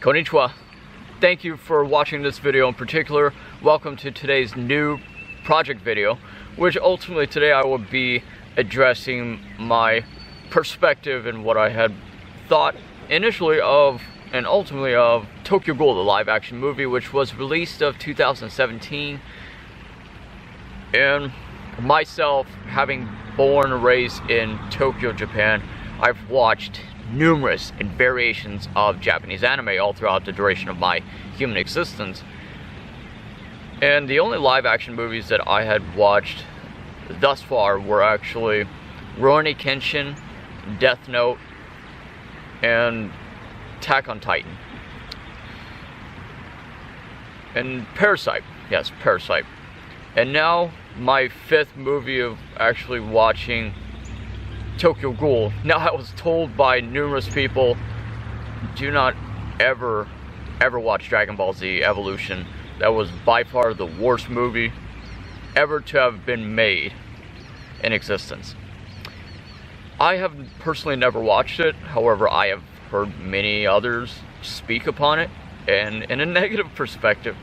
Konnichiwa. Thank you for watching this video in particular. Welcome to today's new project video, which ultimately today I will be addressing my perspective and what I had thought initially of and ultimately of Tokyo Ghoul, the live action movie, which was released of 2017. And myself, having born and raised in Tokyo, Japan, I've watched numerous and variations of Japanese anime all throughout the duration of my human existence. And the only live action movies that I had watched thus far were actually Rurouni Kenshin, Death Note, and Attack on Titan. And Parasite. Yes, Parasite. And now my fifth movie of actually watching Tokyo Ghoul. Now, I was told by numerous people, do not ever watch Dragon Ball Z Evolution. That was by far the worst movie ever to have been made in existence. I have personally never watched it. However, I have heard many others speak upon it and in a negative perspective.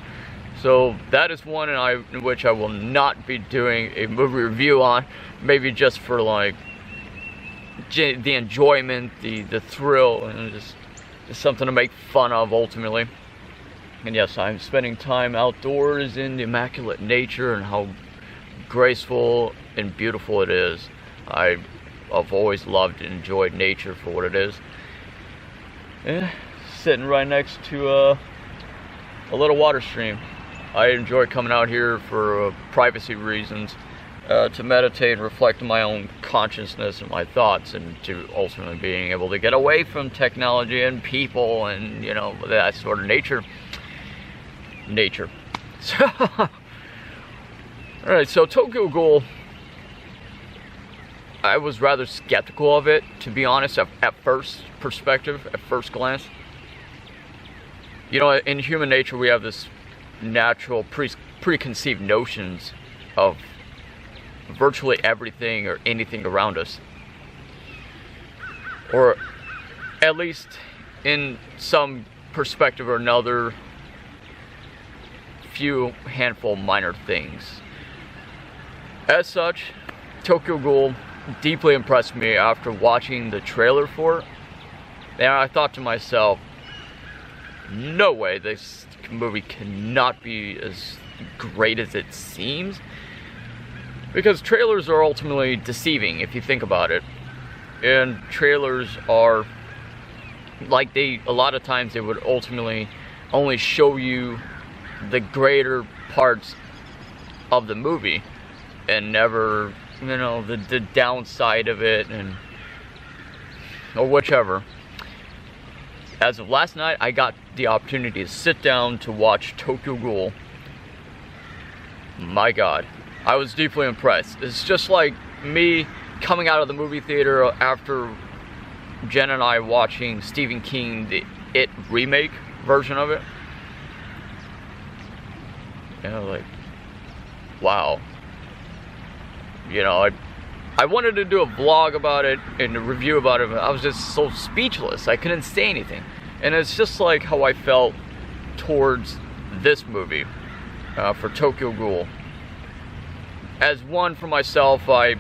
So that is one in which I will not be doing a movie review on. Maybe just for like the enjoyment, the thrill, and just something to make fun of ultimately. And yes, I'm spending time outdoors in the immaculate nature and how graceful and beautiful it is. I've always loved and enjoyed nature for what it is. Yeah, sitting right next to a little water stream. I enjoy coming out here for privacy reasons, to meditate and reflect on my own consciousness and my thoughts, and to ultimately being able to get away from technology and people and, you know, that sort of nature. So, alright, so Tokyo Ghoul, I was rather skeptical of it, to be honest, at first glance. You know, in human nature we have this natural preconceived notions of virtually everything or anything around us, or at least in some perspective or another, few handful minor things. As such, Tokyo Ghoul deeply impressed me after watching the trailer for it, and I thought to myself, no way, this movie cannot be as great as it seems. Because trailers are ultimately deceiving, if you think about it. And trailers are, like, a lot of times they would ultimately only show you the greater parts of the movie, and never, you know, the downside of it, and or whichever. As of last night, I got the opportunity to sit down to watch Tokyo Ghoul. My God, I was deeply impressed. It's just like me coming out of the movie theater after Jen and I watching Stephen King, the It remake version of it. You know, like, wow. You know, I wanted to do a vlog about it and a review about it, but I was just so speechless. I couldn't say anything. And it's just like how I felt towards this movie, for Tokyo Ghoul. As one, for myself, I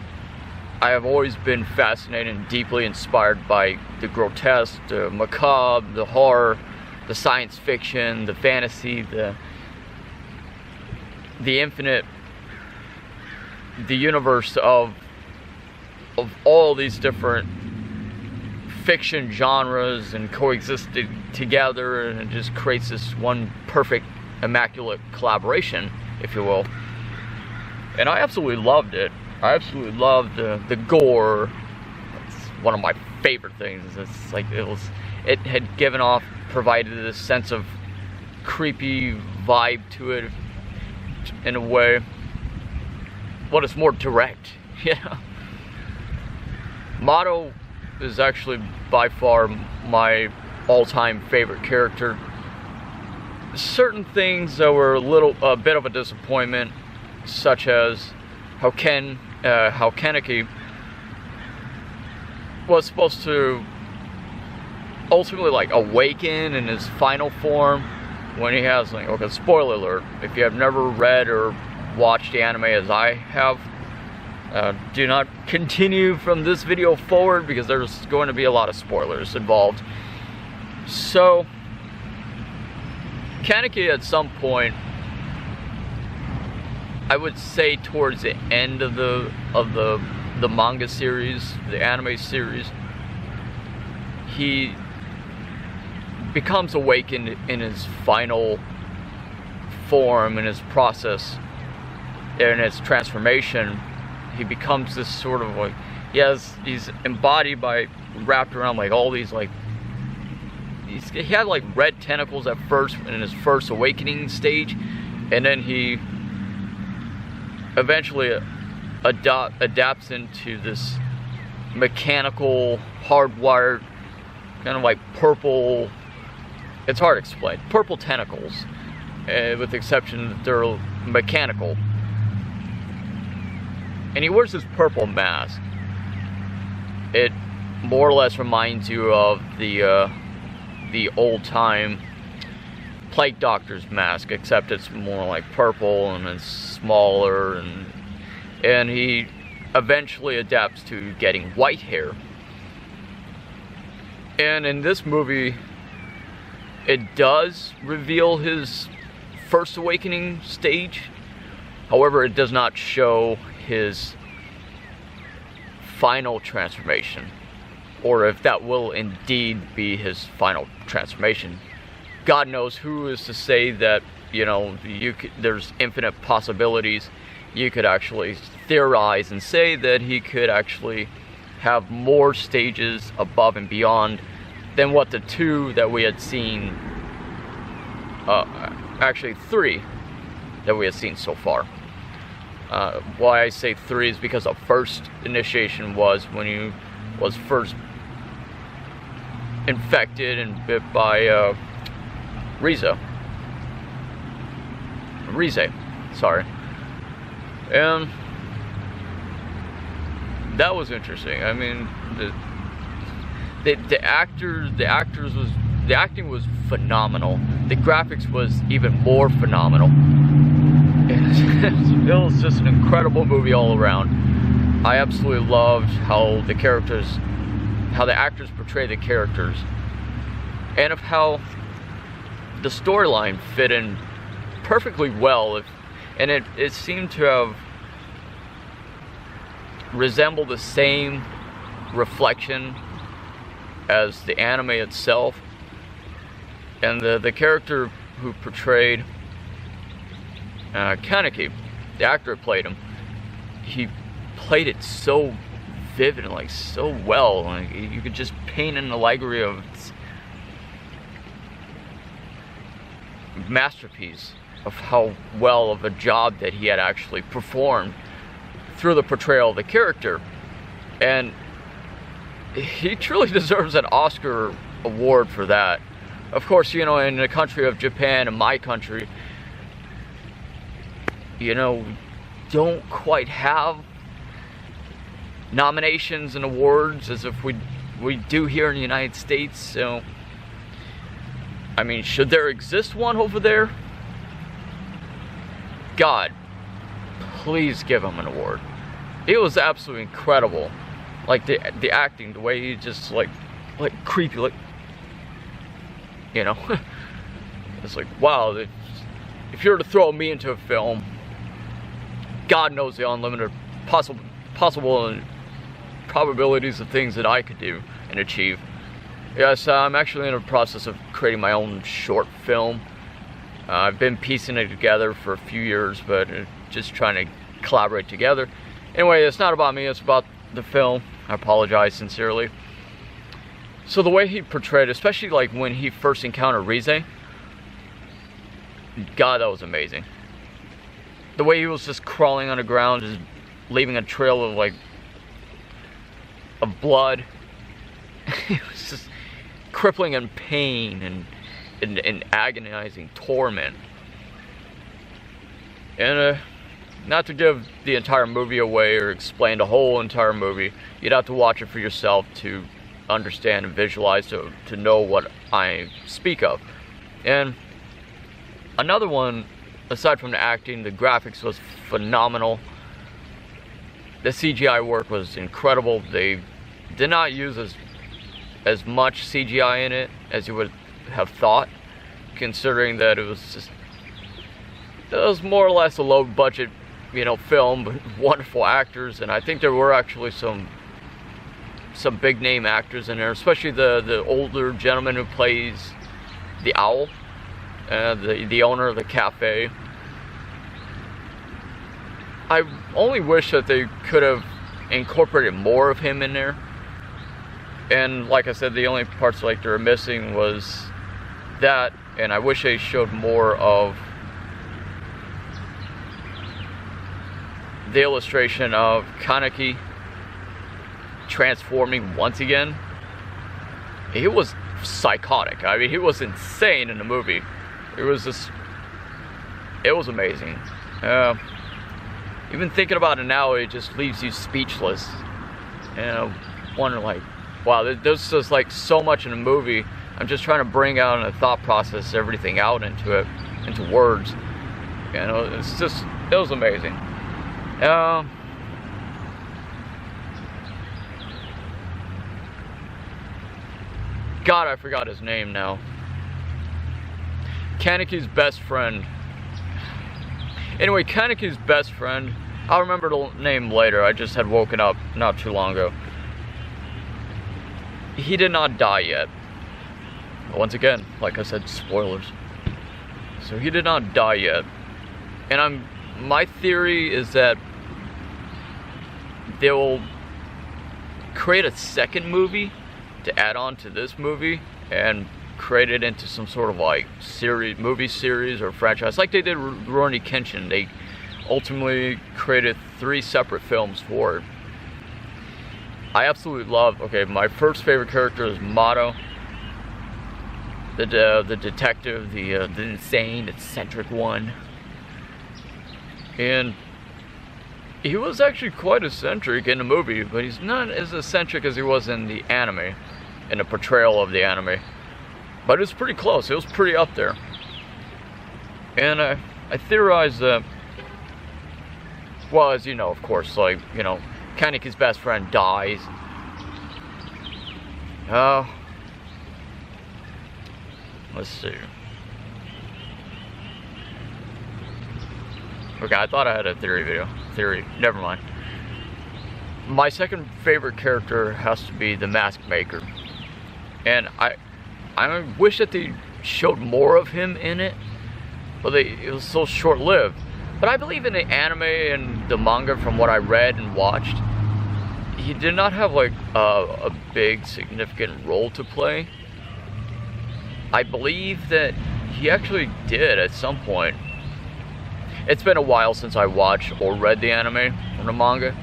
have always been fascinated and deeply inspired by the grotesque, the macabre, the horror, the science fiction, the fantasy, the infinite, the universe of all these different fiction genres and coexisted together, and it just creates this one perfect, immaculate collaboration, if you will. And I absolutely loved it. I absolutely loved the gore. It's one of my favorite things. It's like it had provided this sense of creepy vibe to it in a way. But it's more direct, you know. Mato is actually by far my all-time favorite character. Certain things that were a bit of a disappointment, such as how Kaneki was supposed to ultimately like awaken in his final form when he has like, okay, spoiler alert, if you have never read or watched the anime as I have, do not continue from this video forward because there's going to be a lot of spoilers involved. So Kaneki at some point, I would say towards the end of the manga series, the anime series, he becomes awakened in his final form, in his process, in his transformation. He becomes this sort of like, he's embodied by, wrapped around like all these like, he had like red tentacles at first in his first awakening stage, and then he eventually adapts into this mechanical, hardwired, kind of like purple, it's hard to explain, purple tentacles, with the exception that they're mechanical. And he wears this purple mask. It more or less reminds you of the old-time plague doctor's mask, except it's more like purple and it's smaller, and he eventually adapts to getting white hair. And in this movie, it does reveal his first awakening stage. However, it does not show his final transformation, or if that will indeed be his final transformation. God knows who is to say that, you know, there's infinite possibilities. You could actually theorize and say that he could actually have more stages above and beyond than what the two that we had seen, actually 3 that we had seen so far. Why I say 3 is because the first initiation was when he was first infected and bit by Rize, sorry. And that was interesting. I mean, the acting was phenomenal. The graphics was even more phenomenal. It was just an incredible movie all around. I absolutely loved how the actors portray the characters, and of how the storyline fit in perfectly well. And it seemed to have resembled the same reflection as the anime itself. And the character who portrayed Kaneki, the actor who played him, he played it so vivid and like so well. Like, you could just paint an allegory of masterpiece of how well of a job that he had actually performed through the portrayal of the character. And he truly deserves an Oscar award for that. Of course, you know, in the country of Japan, in my country, you know, don't quite have nominations and awards as if we do here in the United States. So, I mean, should there exist one over there? God, please give him an award. It was absolutely incredible. Like the acting, the way he just like creepy, like, you know. It's like, wow, if you were to throw me into a film, God knows the unlimited possible probabilities of things that I could do and achieve. Yes, I'm actually in the process of creating my own short film. I've been piecing it together for a few years, but just trying to collaborate together. Anyway, it's not about me, it's about the film. I apologize sincerely. So the way he portrayed, especially like when he first encountered Rize, God, that was amazing. The way he was just crawling on the ground, just leaving a trail of like of blood. It was just crippling in pain and agonizing torment. And not to give the entire movie away or explain the whole entire movie, you'd have to watch it for yourself to understand and visualize to know what I speak of. And another one, aside from the acting, the graphics was phenomenal. The CGI work was incredible. They did not use as much CGI in it as you would have thought, considering that it was more or less a low budget, film, but wonderful actors. And I think there were actually some big name actors in there, especially the older gentleman who plays the owl, the owner of the cafe. I only wish that they could have incorporated more of him in there. And like I said, the only parts like they were missing was that, and I wish they showed more of the illustration of Kaneki transforming once again. He was psychotic. I mean, he was insane in the movie. It was amazing. Even thinking about it now, it just leaves you speechless. And I wonder, like, wow, there's just like so much in the movie. I'm just trying to bring out in a thought process everything out into words. It was amazing. God, I forgot his name now. Kaneki's best friend. Anyway, Kaneki's best friend, I'll remember the name later. I just had woken up not too long ago. He did not die yet. Once again, like I said, spoilers. So he did not die yet. And my theory is that they'll create a second movie to add on to this movie and create it into some sort of like movie series or franchise, like they did Rurouni Kenshin. They ultimately created 3 separate films for it. I absolutely love. Okay, my first favorite character is Mato, the detective, the insane, eccentric one, and he was actually quite eccentric in the movie, but he's not as eccentric as he was in the anime, in the portrayal of the anime. But it was pretty close. It was pretty up there. And I theorized that, well, as you know, of course, like, Kaneki's best friend dies. Let's see. Okay, I thought I had a theory. Never mind. My second favorite character has to be the Mask Maker. And I wish that they showed more of him in it, but it was so short-lived. But I believe in the anime and the manga, from what I read and watched, he did not have like a big significant role to play. I believe that he actually did at some point. It's been a while since I watched or read the anime or the manga,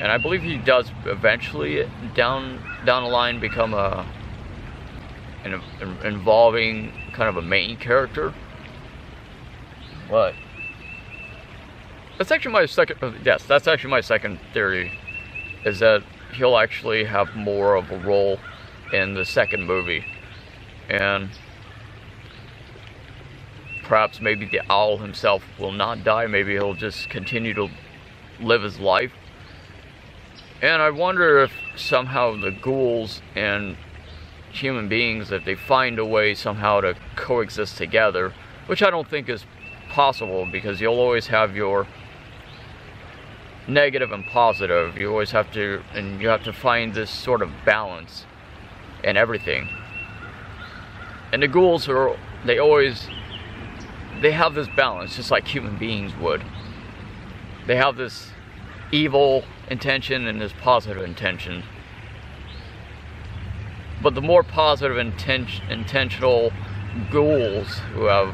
and I believe he does eventually down the line become an involving kind of a main character. But that's actually my second. Yes, that's actually my second theory, is that he'll actually have more of a role in the second movie, and perhaps maybe the owl himself will not die. Maybe he'll just continue to live his life. And I wonder if somehow the ghouls and human beings, if they find a way somehow to coexist together, which I don't think is possible, because you'll always have your negative and positive. You always have to, and you have to find this sort of balance in everything. And the ghouls they have this balance, just like human beings would. They have this evil intention and this positive intention. But the more positive intentional ghouls, who have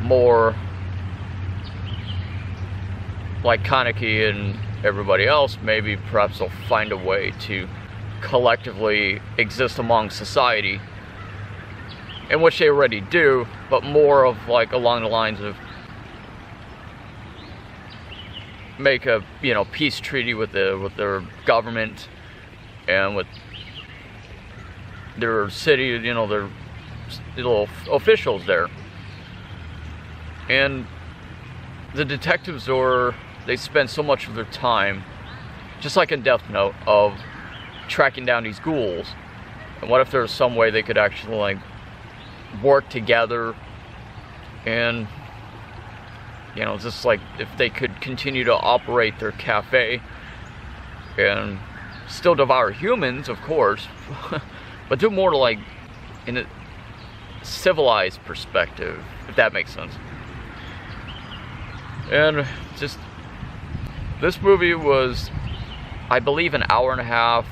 more, like Kaneki and everybody else, maybe perhaps they'll find a way to collectively exist among society, in which they already do, but more of like along the lines of make a peace treaty with their government and with their city, you know, their little officials there. And the detectives, they spend so much of their time, just like in Death Note, of tracking down these ghouls. And what if there's some way they could actually like work together, and you know, just like if they could continue to operate their cafe and still devour humans, of course, but do more like in a civilized perspective, if that makes sense. And just, this movie was, I believe, an hour and a half,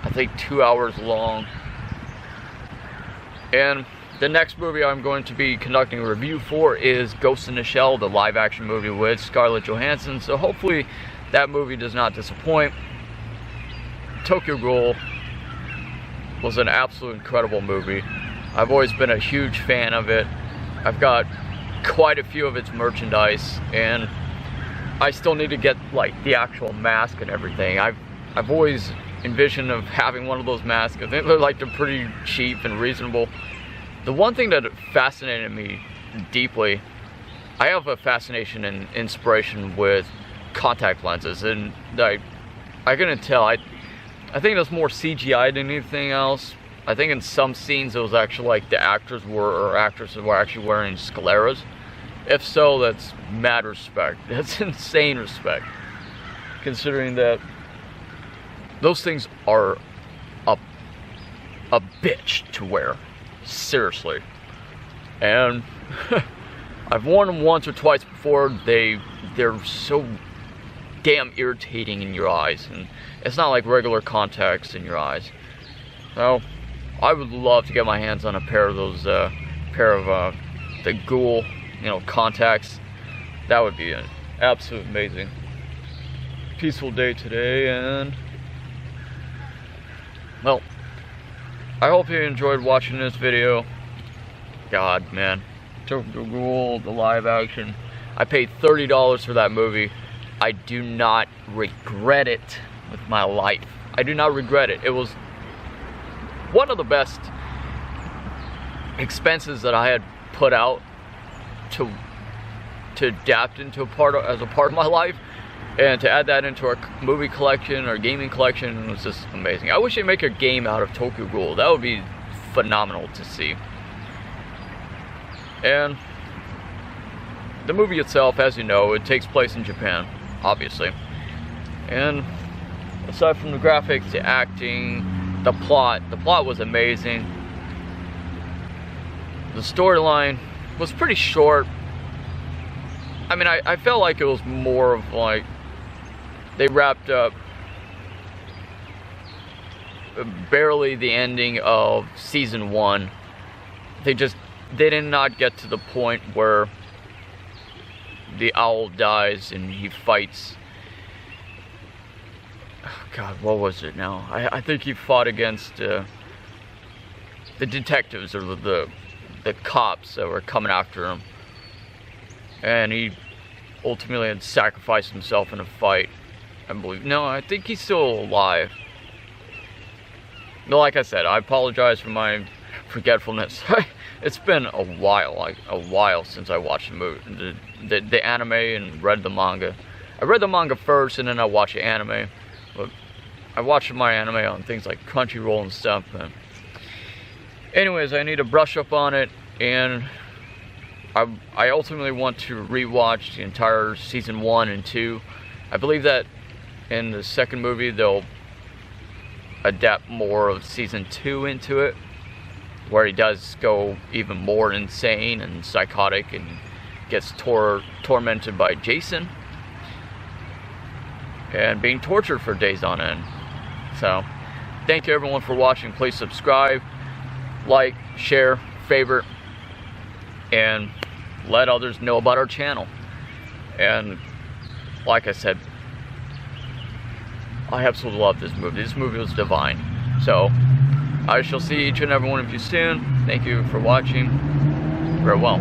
I think 2 hours long. And the next movie I'm going to be conducting a review for is Ghost in the Shell, the live action movie with Scarlett Johansson. So hopefully that movie does not disappoint. Tokyo Ghoul was an absolute incredible movie. I've always been a huge fan of it. I've got quite a few of its merchandise, and I still need to get like the actual mask and everything. I've always envisioned of having one of those masks. I think they're pretty cheap and reasonable. The one thing that fascinated me deeply, I have a fascination and inspiration with contact lenses, and I couldn't tell. I think that's more CGI than anything else. I think in some scenes it was actually like the actresses were actually wearing scleras. If so, that's mad respect. That's insane respect, considering that those things are a bitch to wear. Seriously. And I've worn them once or twice before. They're so damn irritating in your eyes, and it's not like regular contacts in your eyes. So I would love to get my hands on a pair of those, the Ghoul, you know, contacts. That would be an absolute amazing, peaceful day today. And well, I hope you enjoyed watching this video. God, man, Tokyo Ghoul, the live action. I paid $30 for that movie. I do not regret it with my life. I do not regret it. It was one of the best expenses that I had put out to adapt into as a part of my life, and to add that into our movie collection or gaming collection was just amazing. I wish they'd make a game out of Tokyo Ghoul. That would be phenomenal to see. And the movie itself, as you know, it takes place in Japan, obviously. And aside from the graphics, the acting, the plot was amazing. The storyline was pretty short. I mean, I felt like it was more of like, they wrapped up barely the ending of season 1. They did not get to the point where the owl dies and he fights. Oh God, what was it now? I think he fought against the detectives, or the cops that were coming after him, and he ultimately had sacrificed himself in a fight, I believe. No, I think he's still alive. No, like I said, I apologize for my forgetfulness. It's been a while since I watched the movie, the anime, and read the manga. I read the manga first, and then I watched the anime. But I watched my anime on things like Crunchyroll and stuff. But anyways, I need to brush up on it, and I ultimately want to rewatch the entire season 1 and 2. I believe that in the second movie they'll adapt more of season 2 into it, where he does go even more insane and psychotic and gets tormented by Jason and being tortured for days on end. So thank you everyone for watching. Please subscribe, like, share, favorite, and let others know about our channel. And like I said, I absolutely love this movie. This movie was divine. So I shall see each and every one of you soon. Thank you for watching. Farewell.